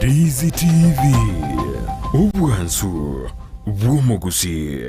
Ndizi TV Obwansu Gusii.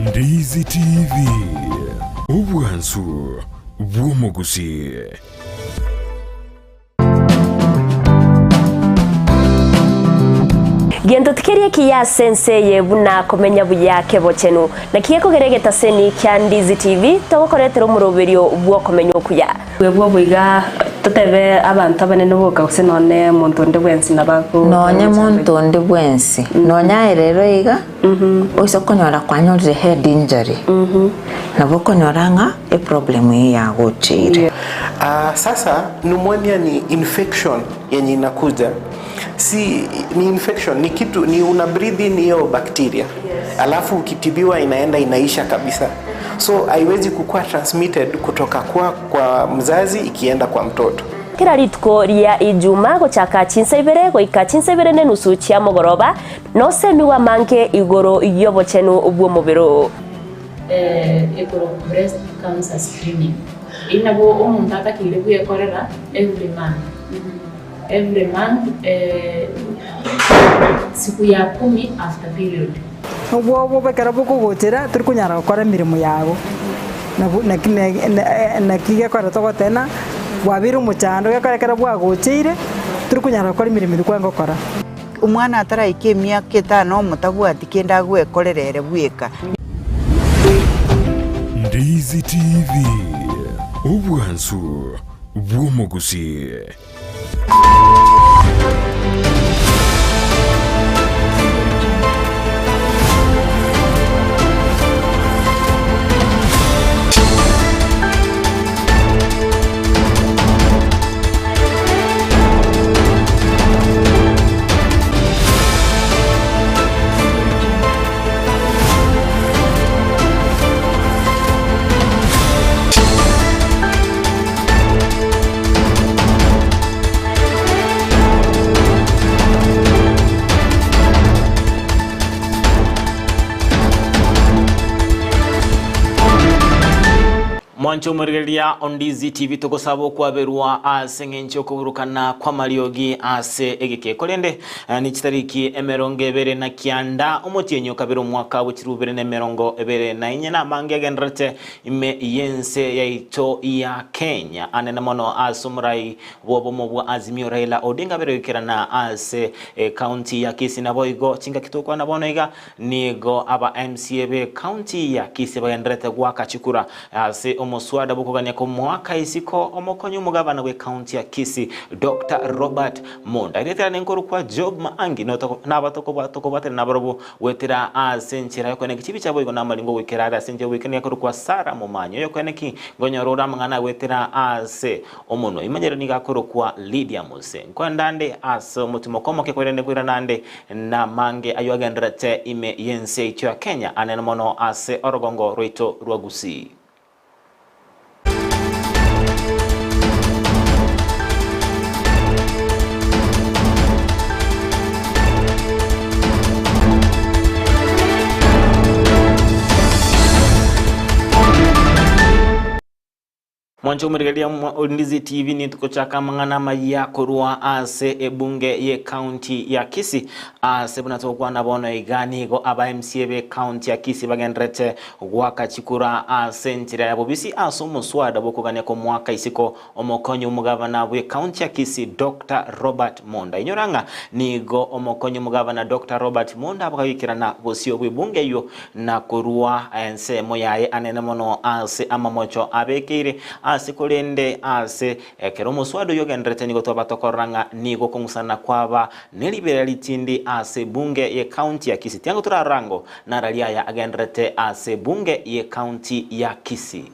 Ndizi TV Obwansu Gusii. Gendo tikerie kiya sense yebuna komenya buyake bochenu na kiye kugeregeta seni kya Ndizi TV togokoretero muroberio bwo komenya okuya webwo buiga totebe abantu abanene boka kusenone muntu ndi bwensi nabako nonya muntu ndi bwensi nonya erero iga oiso konyora kwanyore head injury nabo konyoranga e problem ya gochire. Sasa pneumonia ni infection yenye inakuja, si ni infection, ni kitu ni una breathe in hiyo bacteria. Alafu ukitibiwa inaenda inaisha kabisa, so haiwezi kukua transmitted kutoka kwa mzazi ikienda kwa mtoto. Kira ritko ria ijuma gochaka Chinsa ibere goika Chinsa ibere ne nusu chia mogoroba no semiwa manke igoro yobochenu ubwo mubiro igoro breast cancer screening inabo umuntu atakire kuyekorera every month siku ya 10 after period ubwo bekara buko gotera turi kunyara gukora mirimo yago na kige kora togotena wabira umuchando gakarekera bwagocire turi kunyara gukora imirimo kwanga gukora umwana ataraike myaka 5 mutabwati kenda gwekorerere bwika. Ndizi TV Obwansu Gusii. Mwancho murigeria Ndizi TV tugosabo kwaberwa asengencho kuburukana kwa mariogi ase egike kolende ni kitariki emerongebere na kianda omotienyo kabero mwaka w'ikirubere ne merongo ebere na inyena mange genrete ime yense yaito ya Kenya anena mono asumrai wobo mobwa Azimio Raila Odinga berikirana ase county ya Kisii na boigo chinga kitoko na bonoiga nigo aba MCA county ya Kisii bagendrete gwakachikura ase Muswada bukuganya ko mwaka isiko omokonyo mugabana we county ya Kisii Dr. Robert Monda iretera nenkuru kwa job Maangi nabatoko batera nabarobo wetera asenchira yoko neki chibi chabo igona malingo wekerara senje wekene yakuru kwa Sara Momanyi yoko neki ngonyorora mangana wetera ase omono imanyero nigakoro kwa Lydiah Mose kwa ndande aso mutumo komoke kwerende kwira nande na mange ayuagandrate ime yense icho ya Kenya anena mono ase orogongo rwito rwa Gusii. Mwancho murigelia Ndizi TV ni tukochaka mangana Amayia kurua ase ebunge ye county ya Kisii ase bunatokwa na bono igani go aba MCA be county ya Kisii bagendrete gwaka chikura ase ntira ya bobisi aso muswada bokuganya ko mwaka isiko omokonyo mugavana we county ya Kisii Dr. Robert Monda inyoranga nigo omokonyo mugavana Dr. Robert Monda bakayikirana bosio bwebunge yo na kurua ense moyaye anene mono ase amamocho abekire ase kulende ase kero muswado yogendrete nigo tobatokoranga nigo kongusana kwaba nelibera litindi ase bunge ye county ya Kisii tiango turarango na Lydiah agendrete ase bunge ye county ya Kisii.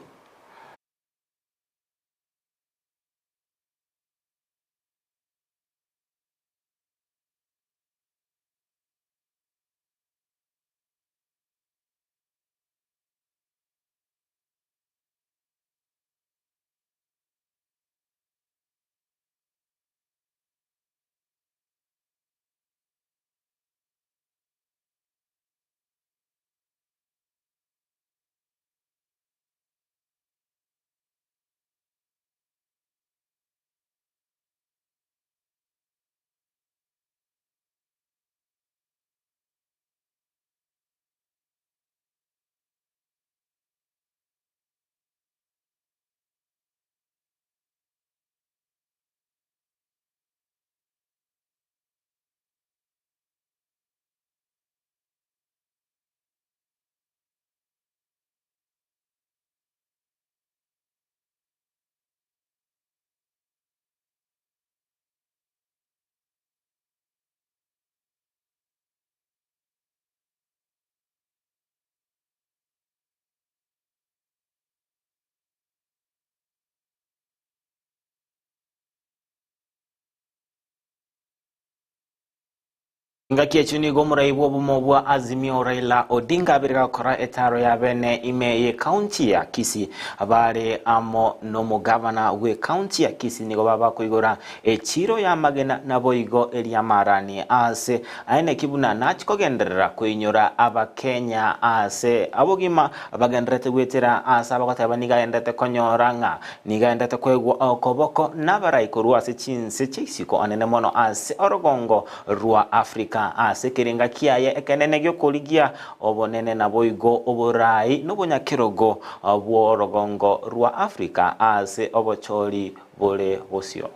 Ngaki chuni gomura ibo bumobwa Azimio Raila Odinga birika kora etaro ya bene ime ye county ya Kisii abare amo nomo governor we county ya Kisii nigo baba kuigora echiro ya magena naboigo eliamarani ase aine kibuna nachiko genderera kuinyora aba Kenya ase abogima abagendrete gwetera ase abakota niga endete konyoranga niga endete kwegwa okoboko nabarai kurwa se Chinsa chisiko anene mono ase orogongo rua Africa ase kirenga kiaye ekenene gyo koligia obonene na boigo oborai nobonya kirogo bworogongo rwa Africa ase obochori bole bosio.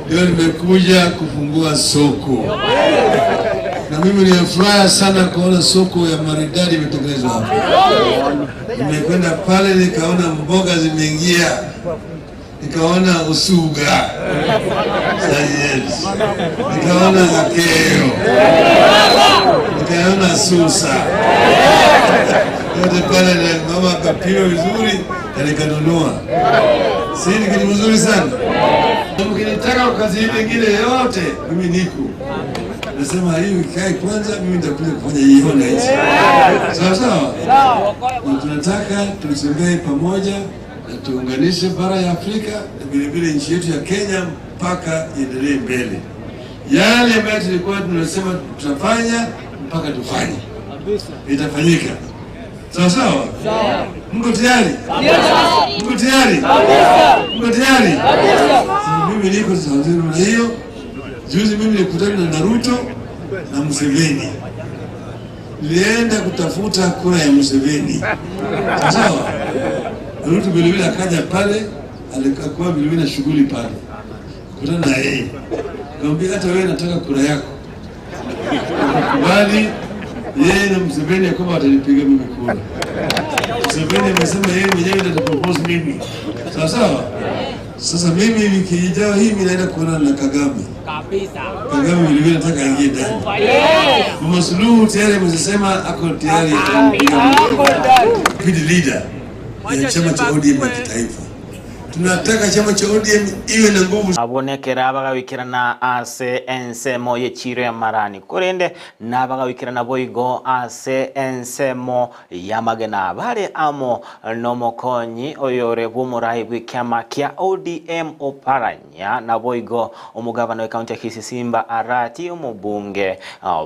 Leo nimekuja kufungua soko. Na mimi nimefurahi sana kuona soko ya maridadi imetengenezwa hapa. Nimekwenda pale nikaona mboga zimeingia. Nikaona usuga. Nikaona zakeo. Nikaona susa. Yote pale na mama akapima vizuri na nikanunua. Si ni kitu mzuri sana. Mkinitaka kazi nyingine yote mimi niko. Nasema hii kai kwanza mimi nitakuja kufanya hiyo na hizi. Sawa sawa? Sawa. Tunataka tusembee pamoja na tuunganishe bara ya Afrika na vile vile nchi yetu ya Kenya mpaka iendelee mbele. Yale ambayo tulikuwa tunasema tutafanya mpaka tufanye. Itafanyika. Sawa sawa? Sawa. Mko tayari? Mko tayari? Mko tayari? Mimi niko sawa na hiyo. Juzi mimi nilikutana na Naruto na Museveni. Nilienda kutafuta kura ya Museveni. Sawa? Naruto vile akaja pale, alikuwa vile na shughuli pale. Kutana na yeye. Nikamwambia hata wewe nataka kura yako. Kubali yeye na Museveni kwamba watanipiga mimi kura. Museveni amesema yeye mwenyewe ndiye atapropose mimi. Sawa sawa? Sasa mimi wiki ijayo hii mimi naenda kuona na Kagame. Kabisa. Kagame vile nataka aingie ndani. Mama Suluhu tayari msema ako tayari leader ya chama cha ODM ya kitaifa. Tunataka chama cha ODM iwe na nguvu. Abonekera abagawikirana ase ensemo yechiro ya marani kurende nabagawikirana boigo ase ensemo ya magena bare amo nomokonyi oyore bumurai bw'ikyama kya ODM oparanya na boigo omugabana we county ya Kisii arati omubunge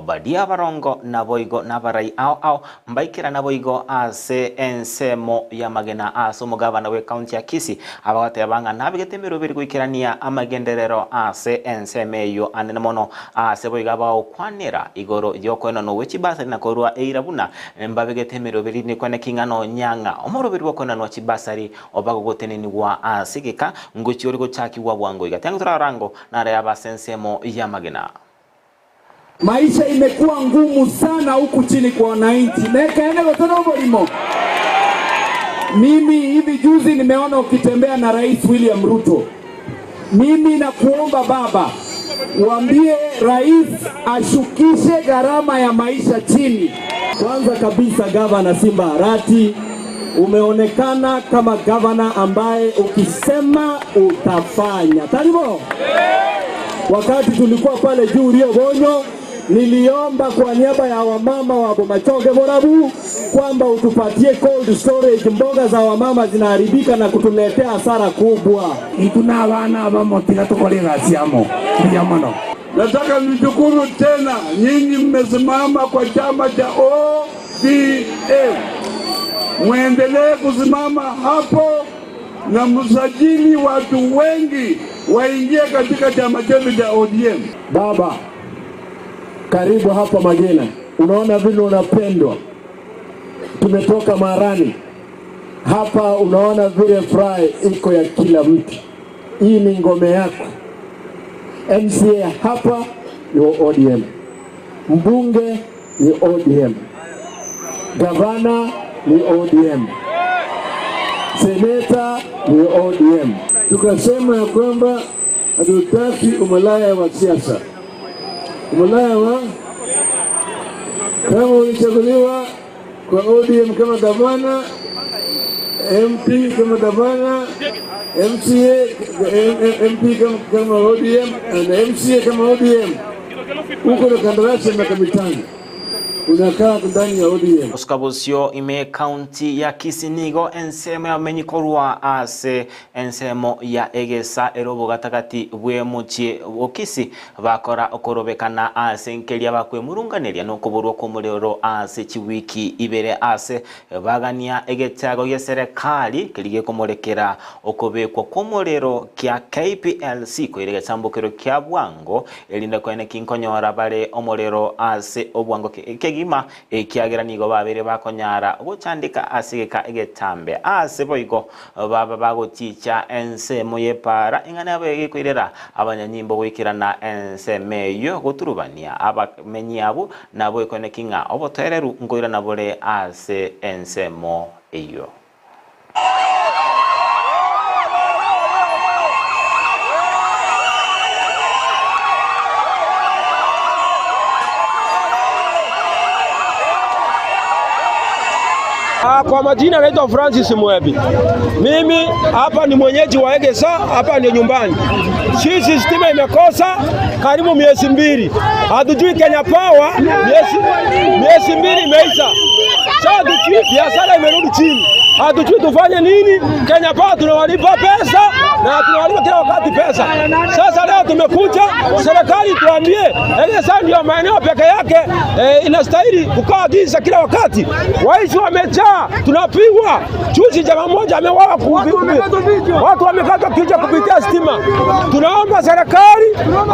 Badia Barongo na boigo nabarai au mbaikira na boigo ase ensemo ya magena ase omugabana we county ya Kisii abagate abanga nabigetemero biri kwikirania amagenderero ase ensemeyo anene mono ase boiga bawo kwanira igoro yokwena no wechibasa na korwa eirabuna mbabigetemero biri ni kwene kingano nyanga omoro biri bokwena no chibasari obago goteneni wa asigika nguchi ori gochaki wa bwango igatangu rango na re abasensemo ya magena. Maisha imekuwa ngumu sana huku chini kwa wananchi. Nekaene gotono bolimo. Mimi hivi juzi nimeona ukitembea na Rais William Ruto. Mimi nakuomba baba, uambie rais ashukishe gharama ya maisha chini. Kwanza kabisa gavana Simba Arati, umeonekana kama gavana ambaye ukisema utafanya. Taribo. Wakati tulikuwa pale juu Rio Bonyo, niliomba kwa niaba ya wamama wa Bomachoge Borabu kwamba utupatie cold storage, mboga za wamama zinaharibika na kutuletea hasara kubwa. Ituna abana abamotiga tukolera siamo. Ndiamano. Nataka nishukuru tena nyinyi mmesimama kwa chama cha ODM. Muendelee kusimama hapo na msajili watu wengi waingie katika chama chetu cha ODM. Baba, karibu hapa Magena. Unaona vile unapendwa. Tumetoka Marani. Hapa unaona vile fry iko ya kila mtu. Hii ni ngome yako. MCA hapa ni ODM. Mbunge ni ODM. Gavana ni ODM. Seneta ni ODM. Tukasema ya kwamba hatutaki umalaya wa siasa. Umalaya wa kama ulichaguliwa kwa ODM kama gavana, MP kama gavana, MCA MP kama ODM na MCA kama ODM, uko na kandarasi miaka 5. Unakaa ndani ya ODM. Oskabosio ime county ya Kisinigo ensemo ya menyikorwa ase ensemo ya egesa erobo gatagati bwe muchie okisi bakora okorobekana ase nkelia bakwe murunganeria no kuburwa ko murero ase chiwiki ibere ase bagania egetago ye serikali kilige komorekera okobekwa ko murero kya KPLC ko irege chambokero kya bwango elinda kwene kinkonyora bare omurero ase obwango gima ekiagera nigo babere bakonyara guchandika asigeka egetambe ase boigo baba bagoticha ensemo yepara ingane abege kwirera abanyanyimbo gwikirana ensemeyo guturubania abamenyi abo nabo ikone kinga obotereru ngoira nabore ase ensemo eyo. Kwa majina naitwa Francis Mwebi. Mimi hapa ni mwenyeji wa Egesa, hapa ni nyumbani. Sisi stima imekosa karibu miezi 2. Hatujui Kenya Power miezi 2 imeisha. Sasa biashara imerudi chini. Hatujui tufanye nini? Kenya Power tunawalipa pesa na tunawalipa kila wakati pesa. Sasa leo tumekuja serikali tuambie Egesa ndio maeneo peke yake inastahili kukaa giza kila wakati. Waishi wamejaa, tunapigwa. Juzi jamaa mmoja amewawa watu wamekata kichwa kupitia stima. Tunaomba serikali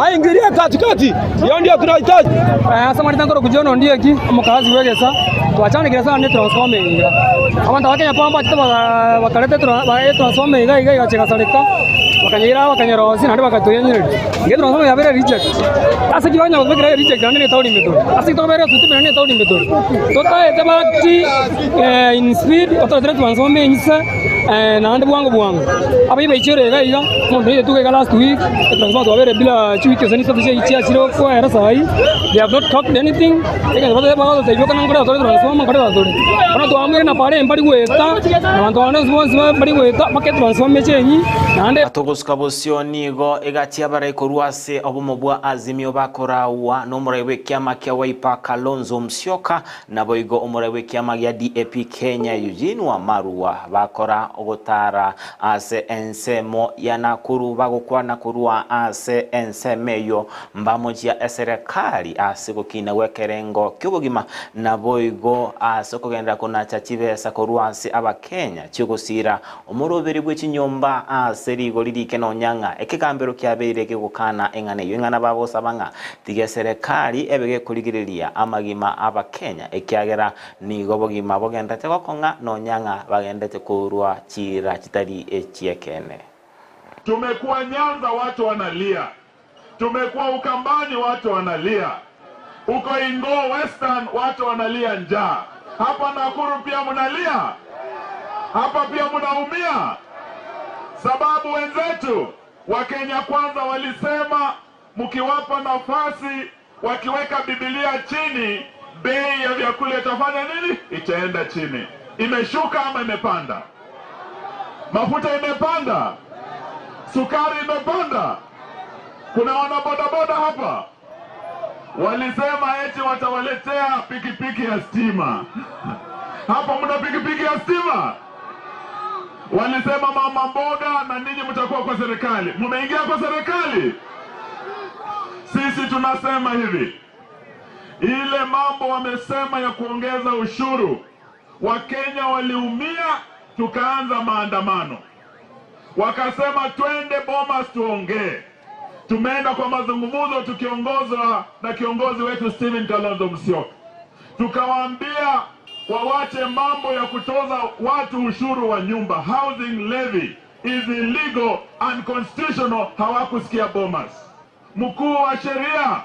aingilie katikati. Hiyo ndio tunahitaji. Sasa mwanangu kujiona ndiye ki mkazi wege sasa. Tuachane kile sana ni transforme hiyo. Ama ndawake nyapamba wakalete transforme iga cheka salika. wakanyarosi nandi bakatoyenyere ngedro nsoma yabere reject asa kibanya bakira reject nandi tauni method asa kitobere sutu nandi tauni method tota etabati in speed ototre twansoma nyisa nandi bwangu abibe ichere gaiga mondo ile tuke last week transfer wabere bila chuike sani sote ichia chiro kwa era sai they have not talked anything eka bado bado taiyo kana ngora ototre transforma kare bado ona to amere na pare empari gweta na bantu ana sponsor bari gweta market transform chenyi nandi atogosuka bosioni go egatia bara ikoruase obumobwa azimio bakorawa no murewe kiama kya Wiper Kalonzo Musyoka na boigo umurewe kiama ya DAP Kenya Eugene Wamalwa bakora ogotara ase ensemo ya Nakuru bagokwa Nakurua ase ensemeyo mbamoja eserekali ase gukina wekerengo kyobogima na boigo ase kugenda kuna chachibesa koruase abakenya chigusira umuroberi bw'ikinyomba ase rigo lirike no nyanga ekigambiro kyabeire kigukana engane yengana babo sabanga tige serikali ebege kuligiriria amagima abakenya ekyagera ni gobogima bogenda tegokonga no nyanga bagendete kurwa chira kitari echiekene. Tumekuwa Nyanza watu wanalia, tumekuwa Ukambani watu wanalia, uko Ingo Western watu wanalia njaa, hapa Nakuru pia mnalia, hapa pia mnaumia, sababu wenzetu wa Kenya Kwanza walisema mkiwapa nafasi wakiweka Biblia chini bei ya vyakula itafanya nini? Itaenda chini. Imeshuka ama imepanda? Mafuta imepanda, sukari imepanda. Kuna wanabodaboda hapa walisema eti watawaletea pikipiki ya stima. Hapa mna pikipiki ya stima? Walisema mama mboga na ninyi mtakuwa kwa serikali. Mmeingia kwa serikali? Sisi tunasema hivi, ile mambo wamesema ya kuongeza ushuru, Wakenya waliumia, tukaanza maandamano. Wakasema twende Bomas tuongee. Tumeenda kwa mazungumzo tukiongozwa na kiongozi wetu Stephen Kalonzo Musyoka. Tukawaambia wawache mambo ya kutoza watu ushuru wa nyumba. Housing levy is illegal, unconstitutional. Hawakusikia Bomas. Mkuu wa sheria,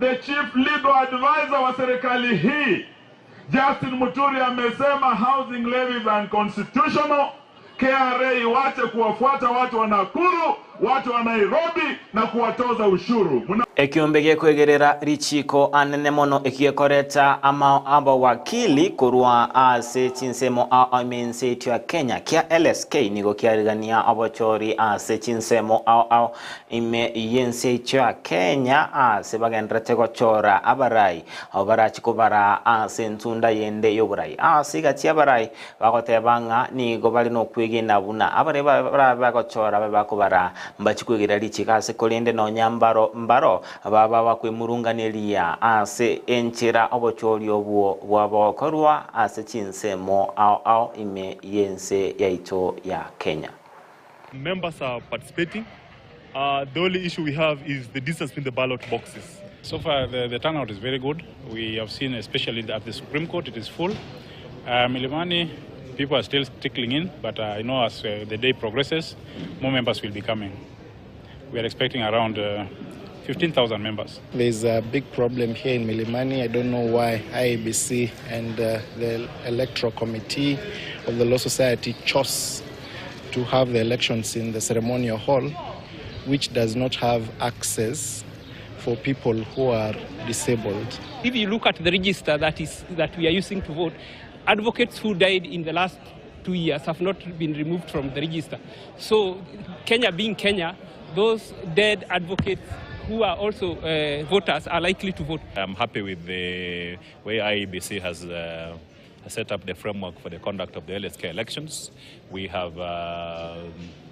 the chief legal advisor wa serikali hii, Justin Muturi, amesema housing levy is unconstitutional. KRA iwache kuwafuata watu wa Nakuru, watu wa Nairobi na kuwatoza ushuru. Ekiombege kwegerera richiko anene mono ekiekoreta ama aba wakili kurwa ase chinsemo amense tya Kenya kia LSK nigo kiarigania abochori ase chinsemo ime yense tya Kenya ase bagendrete gochora abarai abarachiko bara ase ntunda yende yoburai ase gachi abarai bagotebanga nigo bali no kwigina buna abare bagochora bakubara mbachikwegerera richika ase kolende no nyambaro mbaro baba bakwemurunganiria ase enchira obochori obwo bwabokorwa ase chinsemo ime yense yaito ya Kenya. Members are participating. The only issue we have is the distance between the ballot boxes. So far the turnout is very good. We have seen, especially at the Supreme Court, it is full. Milimani, people are still trickling in, but I know as the day progresses, more members will be coming. We are expecting around 15,000 members. There's a big problem here in Milimani. I don't know why IEBC and the Electoral Committee of the Law Society chose to have the elections in the ceremonial hall, which does not have access for people who are disabled. If you look at the register that we are using to vote, advocates who died in the last 2 years have not been removed from the register. So Kenya being Kenya, those dead advocates who are also voters are likely to vote. I'm happy with the way IEBC has set up the framework for the conduct of the LSK elections. We have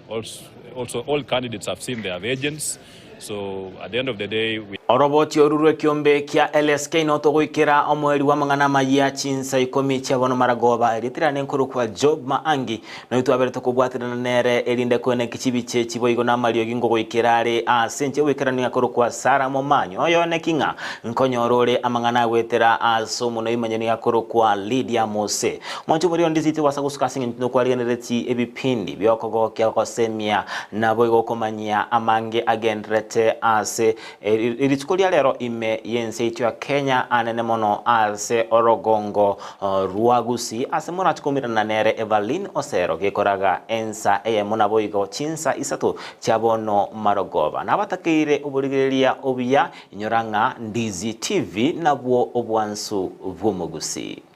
also all candidates have seen their agents. So at the end of the day, Oroboti orurwe kiombe kia LSK no togwikira omweri wa mangana Amayia Chinsa Ikomi chabono maragoba eritira nenkuru kwa Job Maangi no itwabere tokubwatirana nere erinde kwene kichibiche chiboigo na Mariogi ngo gwikirare asenje wikirani akoro kwa Sara Momanyi oyo nekinga nkonyorore amangana gwetera asomo no imanyeni akoro kwa Lydiah Mose mwancho muri Ndizi wasagusuka singe no kwa rianereti ebipindi byokogo kya kosemia na boigo komanyia amange agendrete ase Itsukulia lero ime yense itwa Kenya anene mono ase orogongo rwa Gusii ase mona tukumira na nere Evelyn Osero gekoraga ensa mona boigo Chinsa isatu chabono marogoba na batakire uburigeria obia inyoranga Ndizi TV nabwo obwansu bw'Omugusii.